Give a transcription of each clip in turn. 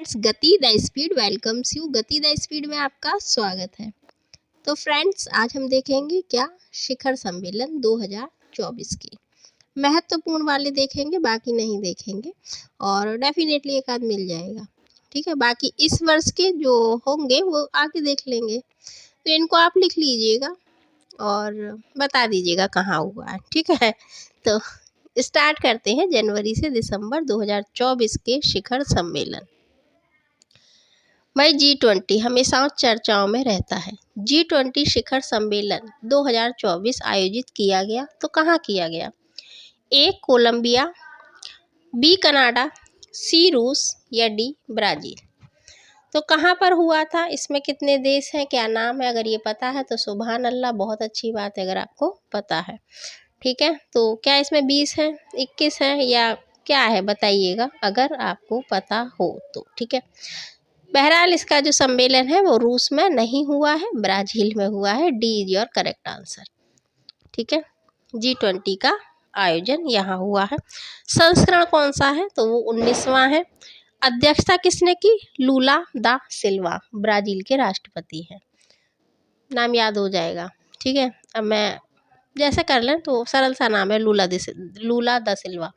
Friends, गति the speed welcomes you. गति the speed में आपका स्वागत है। तो फ्रेंड्स, आज हम देखेंगे क्या शिखर सम्मेलन 2024 की महत्वपूर्ण वाले देखेंगे, बाकी नहीं देखेंगे और डेफिनेटली एक आध मिल जाएगा। ठीक है, बाकी इस वर्ष के जो होंगे वो आगे देख लेंगे। तो इनको आप लिख लीजिएगा और बता दीजिएगा कहाँ हुआ है। ठीक है, तो स्टार्ट करते हैं जनवरी से दिसंबर 2024 के शिखर सम्मेलन। भाई G20 हमेशा चर्चाओं में रहता है। G20 शिखर सम्मेलन 2024 आयोजित किया गया, तो कहाँ किया गया? ए कोलंबिया, बी कनाडा, सी रूस या डी ब्राज़ील। तो कहाँ पर हुआ था, इसमें कितने देश हैं, क्या नाम है? अगर ये पता है तो सुभान अल्लाह, बहुत अच्छी बात है अगर आपको पता है। ठीक है, तो क्या इसमें 20 है, 21 है या क्या है, बताइएगा अगर आपको पता हो तो। ठीक है, बहरहाल इसका जो सम्मेलन है वो रूस में नहीं हुआ है, ब्राज़ील में हुआ है। D is your correct answer. ठीक है, G20 का आयोजन यहाँ हुआ है। संस्करण कौन सा है? तो वो 19वां है। अध्यक्षता किसने की? लूला दा सिल्वा, ब्राज़ील के राष्ट्रपति हैं। नाम याद हो जाएगा। ठीक है, अब मैं जैसे कर लें तो सरल सा नाम है, लूला दा सिल्वा।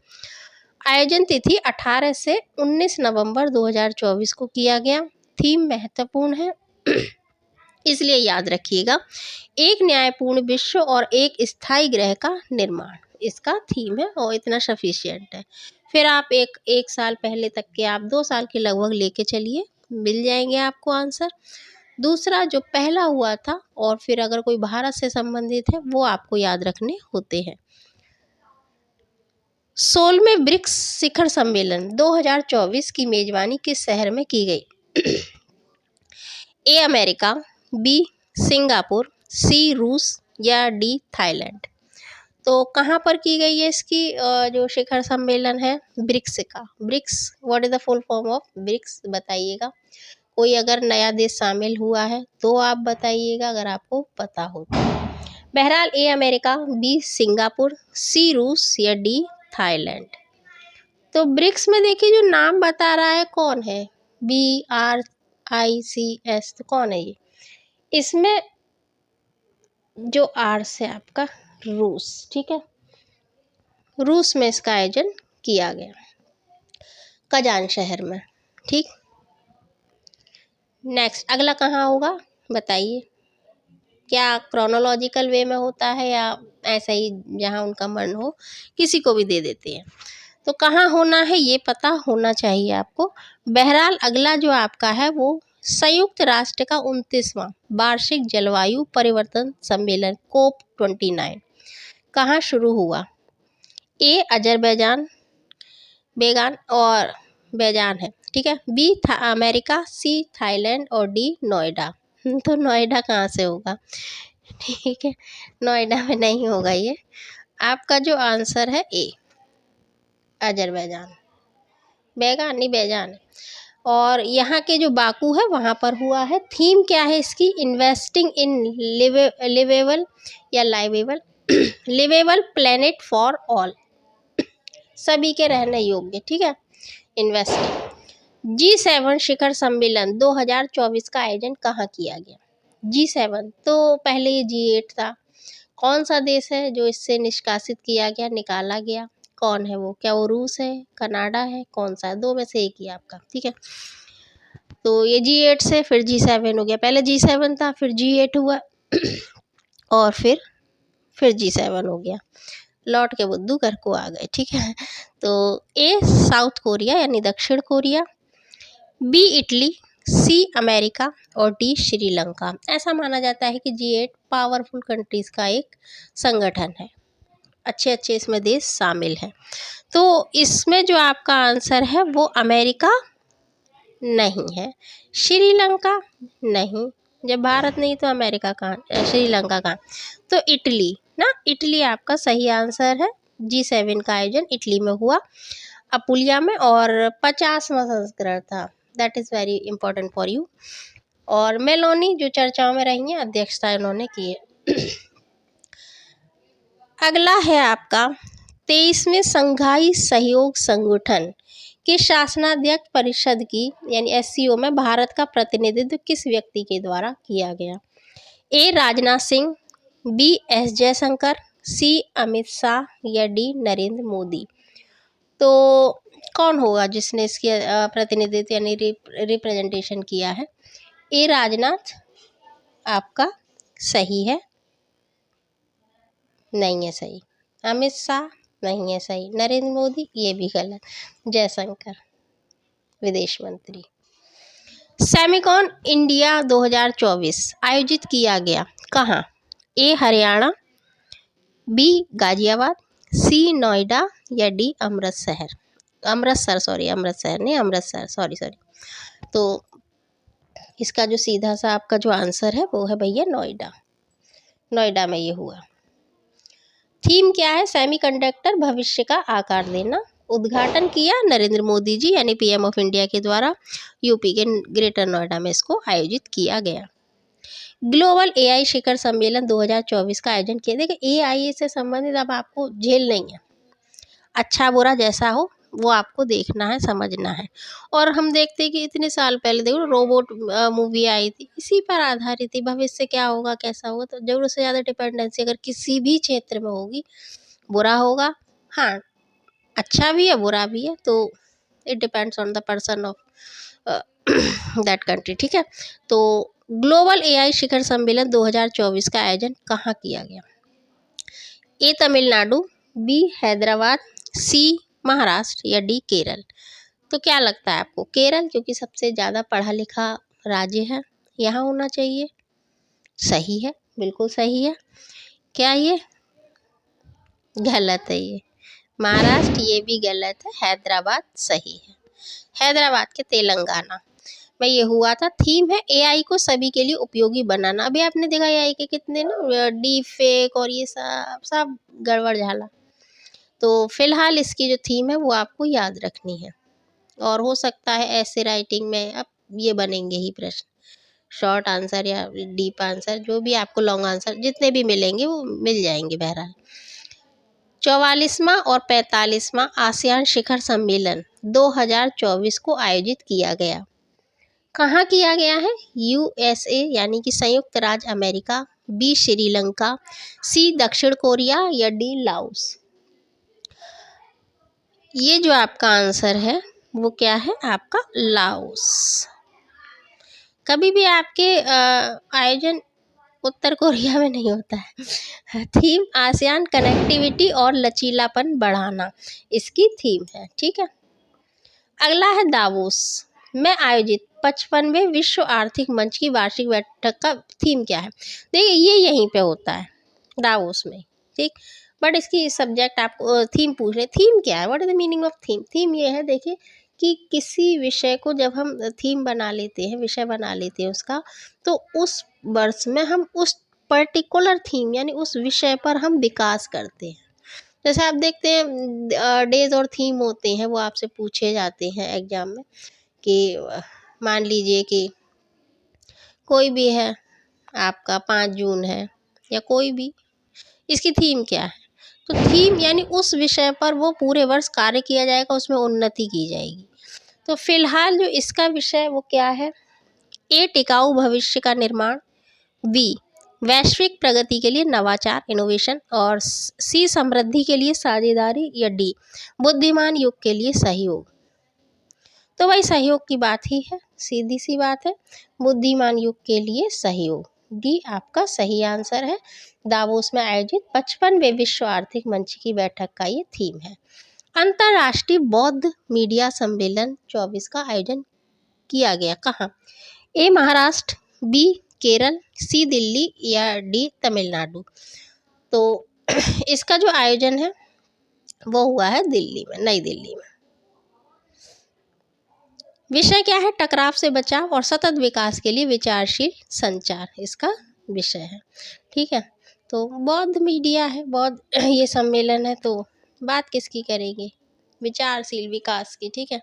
आयोजन तिथि 18 से 19 नवंबर 2024 को किया गया। थीम महत्वपूर्ण है इसलिए याद रखिएगा, एक न्यायपूर्ण विश्व और एक स्थायी ग्रह का निर्माण इसका थीम है और इतना सफिशिएंट है। फिर आप एक साल पहले तक के, आप 2 साल के लगभग लेके चलिए, मिल जाएंगे आपको आंसर। दूसरा जो पहला हुआ था और फिर अगर कोई भारत से संबंधित है वो आपको याद रखने होते हैं। 16वें ब्रिक्स शिखर सम्मेलन 2024 की मेजबानी किस शहर में की गई? ए अमेरिका, बी सिंगापुर, सी रूस या डी थाईलैंड। तो कहाँ पर की गई है इसकी जो शिखर सम्मेलन है? ब्रिक्स का। BRICS, what is the full form of BRICS, बताइएगा। कोई अगर नया देश शामिल हुआ है तो आप बताइएगा अगर आपको पता हो तो। बहरहाल ए अमेरिका, बी सिंगापुर, सी रूस या डी थाईलैंड। तो ब्रिक्स में देखिए जो नाम बता रहा है कौन है? BRICS, तो कौन है ये? इसमें जो आर से आपका रूस। ठीक है, रूस में इसका आयोजन किया गया, कजान शहर में। ठीक, नेक्स्ट अगला कहाँ होगा बताइए? क्या क्रोनोलॉजिकल वे में होता है या ऐसा ही जहाँ उनका मन हो किसी को भी दे देते हैं? तो कहाँ होना है ये पता होना चाहिए आपको। बहरहाल अगला जो आपका है वो संयुक्त राष्ट्र का 29वां वार्षिक जलवायु परिवर्तन सम्मेलन COP29 कहाँ शुरू हुआ? ए अजरबैजान, बेगान और बेजान है। ठीक है, बी अमेरिका, सी थाईलैंड और डी नोएडा। तो नोएडा कहाँ से होगा? ठीक है, नोएडा में नहीं होगा ये। आपका जो आंसर है ए अजरबैजान, बेगान नहीं बेजान है। और यहाँ के जो बाकू है वहाँ पर हुआ है। थीम क्या है इसकी? इन्वेस्टिंग इन लिवेबल या लाइवेबल लिवेबल प्लेनेट फॉर ऑल, सभी के रहने योग्य। ठीक है, इन्वेस्टिंग। G7 शिखर सम्मेलन 2024 का आयोजन कहाँ किया गया? G7 तो पहले ये G8 था। कौन सा देश है जो इससे निष्कासित किया गया, निकाला गया? कौन है वो? क्या वो रूस है, कनाडा है, कौन सा है? दो में से एक ही आपका। ठीक है, तो ये G8 से फिर G7 हो गया। पहले G7 था, फिर G8 हुआ और फिर G7 हो गया। लौट के बुद्धू घर को आ गए। ठीक है, तो ए साउथ कोरिया यानी दक्षिण Korea, B Italy, C America और डी श्रीलंका। ऐसा माना जाता है कि G8 पावरफुल कंट्रीज़ का एक संगठन है, अच्छे अच्छे इसमें देश शामिल हैं। तो इसमें जो आपका आंसर है वो अमेरिका नहीं है, श्रीलंका नहीं। जब भारत नहीं तो अमेरिका कहाँ, श्रीलंका कहाँ? तो इटली ना, इटली आपका सही आंसर है। G7 का आयोजन इटली में हुआ, अपुलिया में, और 50वां संस्करण था। That is very important for you. और मेलोनी जो चर्चाओं में रही हैं, अध्यक्षता इन्होंने की है। अगला है आपका 23वें संघाई सहयोग संगठन कि शासनाध्यक्ष परिषद की यानी SCO में भारत का प्रतिनिधित्व किस व्यक्ति के द्वारा किया गया? A Rajnath Singh, B S Jaishankar, C Amit Shah या D नरेंद्र मोदी। तो कौन होगा जिसने इसकी प्रतिनिधित्व यानी रिप्रेजेंटेशन किया है? A राजनाथ आपका सही है, नहीं है सही। अमित शाह नहीं है सही। नरेंद्र मोदी ये भी गलत। जयशंकर विदेश मंत्री। सेमिकॉन इंडिया 2024 आयोजित किया गया कहाँ? A Haryana, B Ghaziabad, C Noida या D अमृतसर। तो इसका जो सीधा सा आपका जो आंसर है वो है भैया नोएडा। नोएडा में ये हुआ। थीम क्या है? सेमीकंडक्टर भविष्य का आकार देना। उद्घाटन किया नरेंद्र मोदी जी यानी PM ऑफ इंडिया के द्वारा। यूपी के ग्रेटर नोएडा में इसको आयोजित किया गया। ग्लोबल AI शिखर सम्मेलन 2024 का आयोजन किया। देखिए AI से संबंधित अब आपको झेल नहीं है, अच्छा बुरा जैसा हो वो आपको देखना है, समझना है। और हम देखते हैं कि इतने साल पहले देखो रोबोट मूवी आई थी, इसी पर आधारित थी। भविष्य क्या होगा कैसा होगा, तो जरूरत से ज़्यादा डिपेंडेंसी अगर किसी भी क्षेत्र में होगी बुरा होगा। हाँ, अच्छा भी है बुरा भी है, तो it depends on the person of that country. ठीक है, तो ग्लोबल AI शिखर सम्मेलन 2024 का आयोजन कहाँ किया गया? A Tamil Nadu, B Hyderabad, C Maharashtra या D केरल। तो क्या लगता है आपको? केरल, क्योंकि सबसे ज़्यादा पढ़ा लिखा राज्य है, यहाँ होना चाहिए। सही है, बिल्कुल सही है। क्या ये गलत है? ये महाराष्ट्र, ये भी गलत है। हैदराबाद सही है। हैदराबाद के तेलंगाना में ये हुआ था। थीम है AI को सभी के लिए उपयोगी बनाना। अभी आपने देखा AI के कितने ना डी फेक और ये सब गड़बड़ झाला। तो फिलहाल इसकी जो थीम है वो आपको याद रखनी है, और हो सकता है ऐसे राइटिंग में अब ये बनेंगे ही प्रश्न, शॉर्ट आंसर या डीप आंसर, जो भी आपको लॉन्ग आंसर जितने भी मिलेंगे वो मिल जाएंगे। बहरहाल 44वां और 45वां आसियान शिखर सम्मेलन 2024 को आयोजित किया गया। कहाँ किया गया है? USA यानी कि संयुक्त राज्य अमेरिका, B श्रीलंका, C दक्षिण कोरिया या D लाओस। ये जो आपका आंसर है वो क्या है? आपका लाओस। कभी भी आपके आयोजन उत्तर कोरिया में नहीं होता है। थीम आसियान कनेक्टिविटी और लचीलापन बढ़ाना इसकी थीम है। ठीक है, अगला है दावोस में आयोजित 55वें विश्व आर्थिक मंच की वार्षिक बैठक का थीम क्या है? देखिए ये यहीं पे होता है दावोस में। ठीक, बट इसकी सब्जेक्ट आपको थीम पूछ रहे। थीम क्या है? What is the meaning of theme? Theme ये है, देखिए कि किसी विषय को जब हम थीम बना लेते हैं, विषय बना लेते हैं उसका, तो उस वर्ष में हम उस पर्टिकुलर थीम यानी उस विषय पर हम विकास करते हैं। जैसे आप देखते हैं डेज और थीम होते हैं, वो आपसे पूछे जाते हैं एग्जाम में कि मान लीजिए कि कोई भी है आपका 5 जून है या कोई भी, इसकी थीम क्या है? तो थीम यानी उस विषय पर वो पूरे वर्ष कार्य किया जाएगा, उसमें उन्नति की जाएगी। तो फिलहाल जो इसका विषय वो क्या है? A टिकाऊ भविष्य का निर्माण, B वैश्विक प्रगति के लिए नवाचार इनोवेशन, और C समृद्धि के लिए साझेदारी या D बुद्धिमान युग के लिए सहयोग। तो भाई सहयोग की बात ही है, सीधी सी बात है, बुद्धिमान युग के लिए सहयोग। डी आपका सही आंसर है। दावोस में आयोजित 55वें विश्व आर्थिक मंच की बैठक का ये थीम है। अंतर्राष्ट्रीय बौद्ध मीडिया सम्मेलन 24 का आयोजन किया गया कहाँ? ए महाराष्ट्र, बी केरल, सी दिल्ली या डी तमिलनाडु। तो इसका जो आयोजन है वो हुआ है दिल्ली में, नई दिल्ली में। विषय क्या है? टकराव से बचाव और सतत विकास के लिए विचारशील संचार इसका विषय है। ठीक है, तो बौद्ध मीडिया है, बौद्ध ये सम्मेलन है, तो बात किसकी करेंगे? विचारशील विकास की। ठीक है,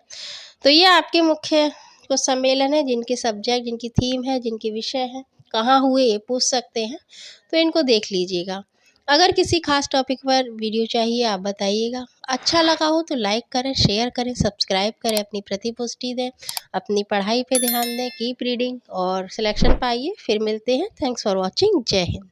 तो ये आपके मुख्य कुछ सम्मेलन है जिनके सब्जेक्ट, जिनकी थीम है, जिनके विषय है, कहाँ हुए ये पूछ सकते हैं, तो इनको देख लीजिएगा। अगर किसी खास टॉपिक पर वीडियो चाहिए आप बताइएगा। अच्छा लगा हो तो लाइक करें, शेयर करें, सब्सक्राइब करें, अपनी प्रतिपुष्टि दें, अपनी पढ़ाई पे ध्यान दें, कीप रीडिंग और सिलेक्शन पाइए। फिर मिलते हैं। Thanks for watching. जय हिंद।